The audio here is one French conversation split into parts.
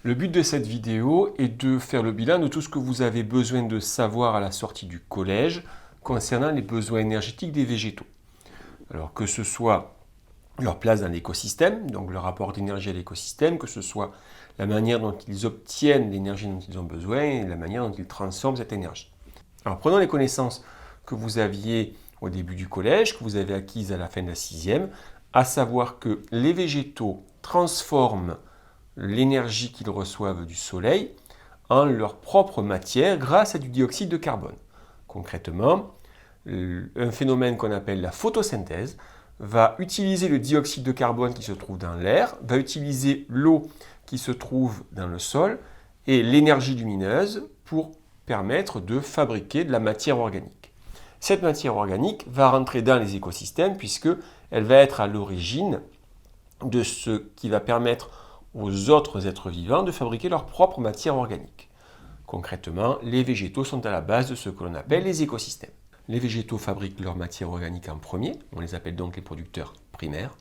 Le but de cette vidéo est de faire le bilan de tout ce que vous avez besoin de savoir à la sortie du collège concernant les besoins énergétiques des végétaux. Alors que ce soit leur place dans l'écosystème, donc le rapport d'énergie à l'écosystème, que ce soit la manière dont ils obtiennent l'énergie dont ils ont besoin et la manière dont ils transforment cette énergie. Alors prenons les connaissances que vous aviez au début du collège, que vous avez acquises à la fin de la sixième, à savoir que les végétaux transforment l'énergie qu'ils reçoivent du soleil en leur propre matière grâce à du dioxyde de carbone. Concrètement, un phénomène qu'on appelle la photosynthèse va utiliser le dioxyde de carbone qui se trouve dans l'air, va utiliser l'eau qui se trouve dans le sol et l'énergie lumineuse pour permettre de fabriquer de la matière organique. Cette matière organique va rentrer dans les écosystèmes puisqu'elle va être à l'origine de ce qui va permettre aux autres êtres vivants de fabriquer leur propre matière organique. Concrètement, les végétaux sont à la base de ce que l'on appelle les écosystèmes. Les végétaux fabriquent leur matière organique en premier, on les appelle donc les producteurs primaires,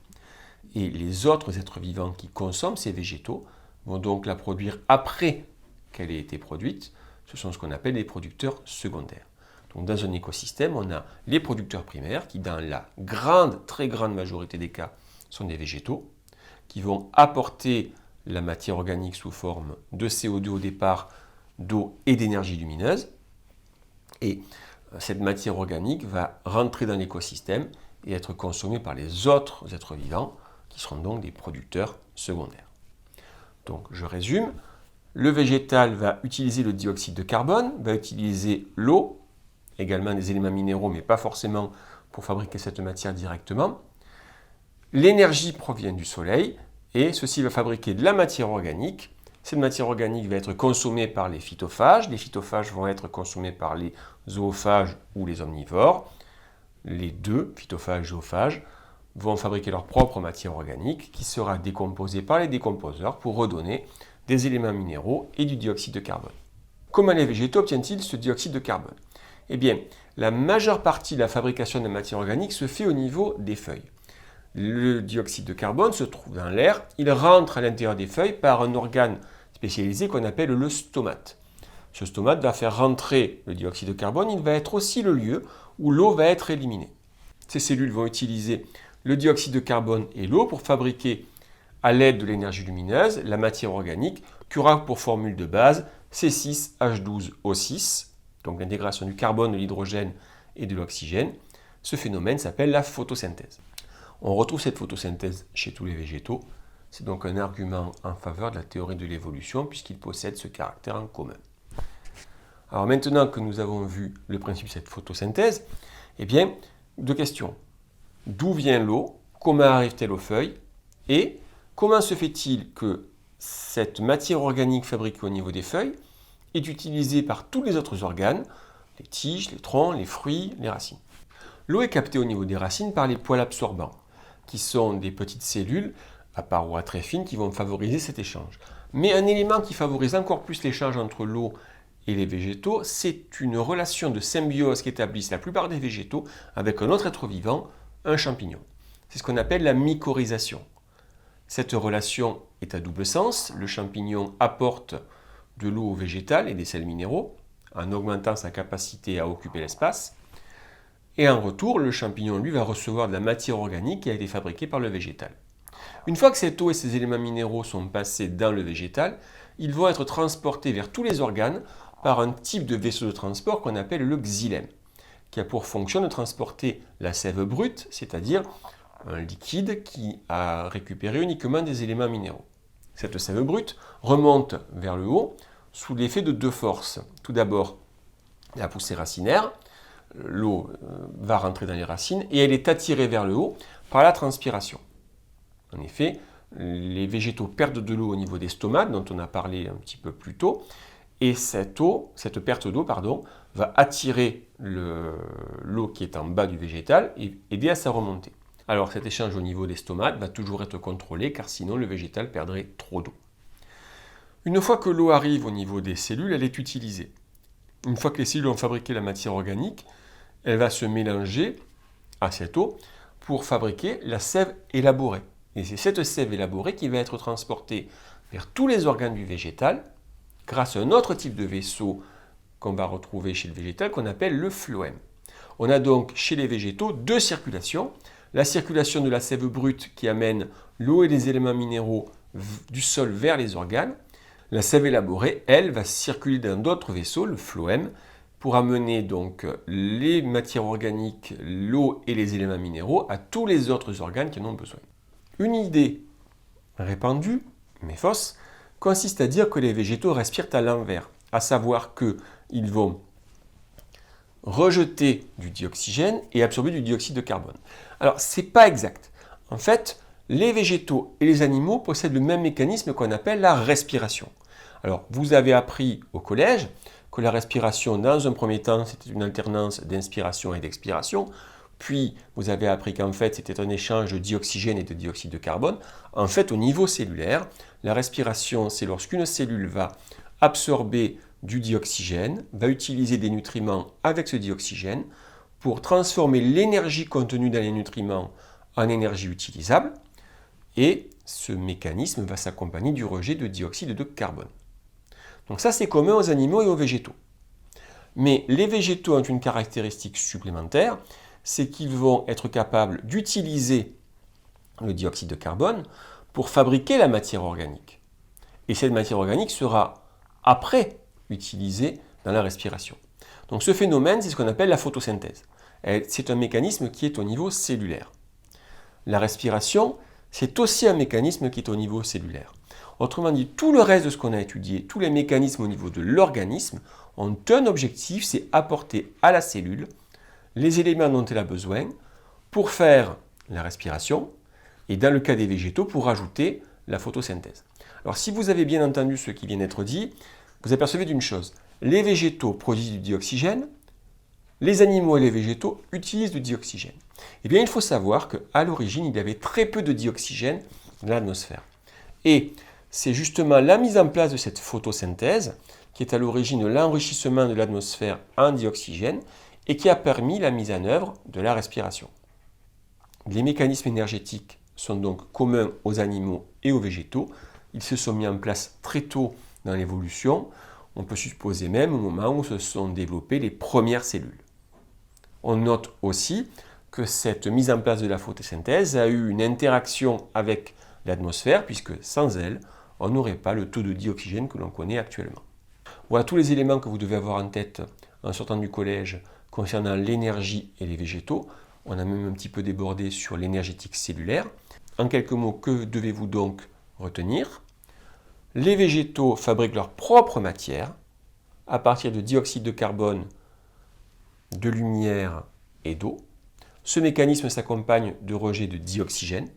et les autres êtres vivants qui consomment ces végétaux vont donc la produire après qu'elle ait été produite. Ce sont ce qu'on appelle les producteurs secondaires. Donc dans un écosystème, on a les producteurs primaires qui, dans la très grande majorité des cas, sont des végétaux, qui vont apporter la matière organique sous forme de CO2 au départ, d'eau et d'énergie lumineuse. Et cette matière organique va rentrer dans l'écosystème et être consommée par les autres êtres vivants, qui seront donc des producteurs secondaires. Donc je résume, le végétal va utiliser le dioxyde de carbone, va utiliser l'eau, également des éléments minéraux, mais pas forcément pour fabriquer cette matière directement. L'énergie provient du soleil et ceci va fabriquer de la matière organique. Cette matière organique va être consommée par les phytophages. Les phytophages vont être consommés par les zoophages ou les omnivores. Les deux, phytophages et zoophages, vont fabriquer leur propre matière organique qui sera décomposée par les décomposeurs pour redonner des éléments minéraux et du dioxyde de carbone. Comment les végétaux obtiennent-ils ce dioxyde de carbone? Eh bien, la majeure partie de la fabrication de la matière organique se fait au niveau des feuilles. Le dioxyde de carbone se trouve dans l'air, il rentre à l'intérieur des feuilles par un organe spécialisé qu'on appelle le stomate. Ce stomate va faire rentrer le dioxyde de carbone, il va être aussi le lieu où l'eau va être éliminée. Ces cellules vont utiliser le dioxyde de carbone et l'eau pour fabriquer, à l'aide de l'énergie lumineuse, la matière organique qui aura pour formule de base C6H12O6, donc l'intégration du carbone, de l'hydrogène et de l'oxygène. Ce phénomène s'appelle la photosynthèse. On retrouve cette photosynthèse chez tous les végétaux. C'est donc un argument en faveur de la théorie de l'évolution puisqu'il possède ce caractère en commun. Alors maintenant que nous avons vu le principe de cette photosynthèse, eh bien, deux questions. D'où vient l'eau? Comment arrive-t-elle aux feuilles? Et comment se fait-il que cette matière organique fabriquée au niveau des feuilles est utilisée par tous les autres organes, les tiges, les troncs, les fruits, les racines? L'eau est captée au niveau des racines par les poils absorbants, qui sont des petites cellules à parois très fines qui vont favoriser cet échange. Mais un élément qui favorise encore plus l'échange entre l'eau et les végétaux, c'est une relation de symbiose qu'établissent la plupart des végétaux avec un autre être vivant, un champignon. C'est ce qu'on appelle la mycorhisation. Cette relation est à double sens. Le champignon apporte de l'eau au végétal et des sels minéraux en augmentant sa capacité à occuper l'espace. Et en retour, le champignon, lui, va recevoir de la matière organique qui a été fabriquée par le végétal. Une fois que cette eau et ces éléments minéraux sont passés dans le végétal, ils vont être transportés vers tous les organes par un type de vaisseau de transport qu'on appelle le xylème, qui a pour fonction de transporter la sève brute, c'est-à-dire un liquide qui a récupéré uniquement des éléments minéraux. Cette sève brute remonte vers le haut sous l'effet de deux forces. Tout d'abord, la poussée racinaire. L'eau va rentrer dans les racines et elle est attirée vers le haut par la transpiration. En effet, les végétaux perdent de l'eau au niveau des stomates, dont on a parlé un petit peu plus tôt, et cette perte d'eau, va attirer l'eau qui est en bas du végétal et aider à sa remontée. Alors cet échange au niveau des stomates va toujours être contrôlé car sinon le végétal perdrait trop d'eau. Une fois que l'eau arrive au niveau des cellules, elle est utilisée. Une fois que les cellules ont fabriqué la matière organique, elle va se mélanger à cette eau pour fabriquer la sève élaborée. Et c'est cette sève élaborée qui va être transportée vers tous les organes du végétal grâce à un autre type de vaisseau qu'on va retrouver chez le végétal qu'on appelle le phloème. On a donc chez les végétaux deux circulations. La circulation de la sève brute qui amène l'eau et les éléments minéraux du sol vers les organes. La sève élaborée, elle, va circuler dans d'autres vaisseaux, le phloème, pour amener donc les matières organiques, l'eau et les éléments minéraux à tous les autres organes qui en ont besoin. Une idée répandue, mais fausse, consiste à dire que les végétaux respirent à l'envers, à savoir qu'ils vont rejeter du dioxygène et absorber du dioxyde de carbone. Alors, ce n'est pas exact. En fait, les végétaux et les animaux possèdent le même mécanisme qu'on appelle la respiration. Alors, vous avez appris au collège que la respiration, dans un premier temps, c'était une alternance d'inspiration et d'expiration. Puis, vous avez appris qu'en fait, c'était un échange de dioxygène et de dioxyde de carbone. En fait, au niveau cellulaire, la respiration, c'est lorsqu'une cellule va absorber du dioxygène, va utiliser des nutriments avec ce dioxygène pour transformer l'énergie contenue dans les nutriments en énergie utilisable. Et ce mécanisme va s'accompagner du rejet de dioxyde de carbone. Donc ça, c'est commun aux animaux et aux végétaux. Mais les végétaux ont une caractéristique supplémentaire, c'est qu'ils vont être capables d'utiliser le dioxyde de carbone pour fabriquer la matière organique. Et cette matière organique sera après utilisée dans la respiration. Donc ce phénomène, c'est ce qu'on appelle la photosynthèse. C'est un mécanisme qui est au niveau cellulaire. La respiration, c'est aussi un mécanisme qui est au niveau cellulaire. Autrement dit, tout le reste de ce qu'on a étudié, tous les mécanismes au niveau de l'organisme, ont un objectif, c'est apporter à la cellule les éléments dont elle a besoin pour faire la respiration, et dans le cas des végétaux, pour ajouter la photosynthèse. Alors si vous avez bien entendu ce qui vient d'être dit, vous apercevez d'une chose, les végétaux produisent du dioxygène, les animaux et les végétaux utilisent du dioxygène. Eh bien, il faut savoir qu'à l'origine, il y avait très peu de dioxygène dans l'atmosphère. Et c'est justement la mise en place de cette photosynthèse qui est à l'origine de l'enrichissement de l'atmosphère en dioxygène et qui a permis la mise en œuvre de la respiration. Les mécanismes énergétiques sont donc communs aux animaux et aux végétaux. Ils se sont mis en place très tôt dans l'évolution. On peut supposer même au moment où se sont développées les premières cellules. On note aussi que cette mise en place de la photosynthèse a eu une interaction avec l'atmosphère, puisque sans elle, on n'aurait pas le taux de dioxygène que l'on connaît actuellement. Voilà tous les éléments que vous devez avoir en tête en sortant du collège concernant l'énergie et les végétaux. On a même un petit peu débordé sur l'énergétique cellulaire. En quelques mots, que devez-vous donc retenir? Les végétaux fabriquent leur propre matière à partir de dioxyde de carbone, de lumière et d'eau. Ce mécanisme s'accompagne de rejet de dioxygène.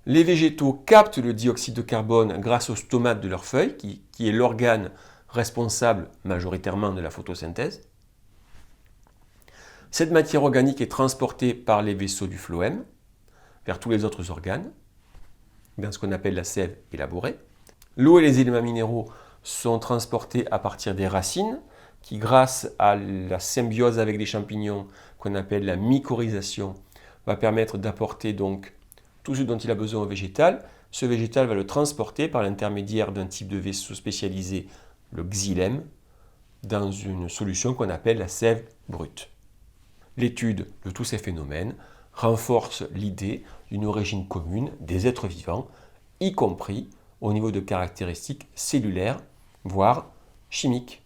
Les végétaux captent le dioxyde de carbone grâce au stomate de leurs feuilles, qui est l'organe responsable majoritairement de la photosynthèse. Cette matière organique est transportée par les vaisseaux du phloème vers tous les autres organes, dans ce qu'on appelle la sève élaborée. L'eau et les éléments minéraux sont transportés à partir des racines, qui grâce à la symbiose avec les champignons, qu'on appelle la mycorhization, va permettre d'apporter donc tout ce dont il a besoin au végétal. Ce végétal va le transporter par l'intermédiaire d'un type de vaisseau spécialisé, le xylème, dans une solution qu'on appelle la sève brute. L'étude de tous ces phénomènes renforce l'idée d'une origine commune des êtres vivants, y compris au niveau de caractéristiques cellulaires, voire chimiques.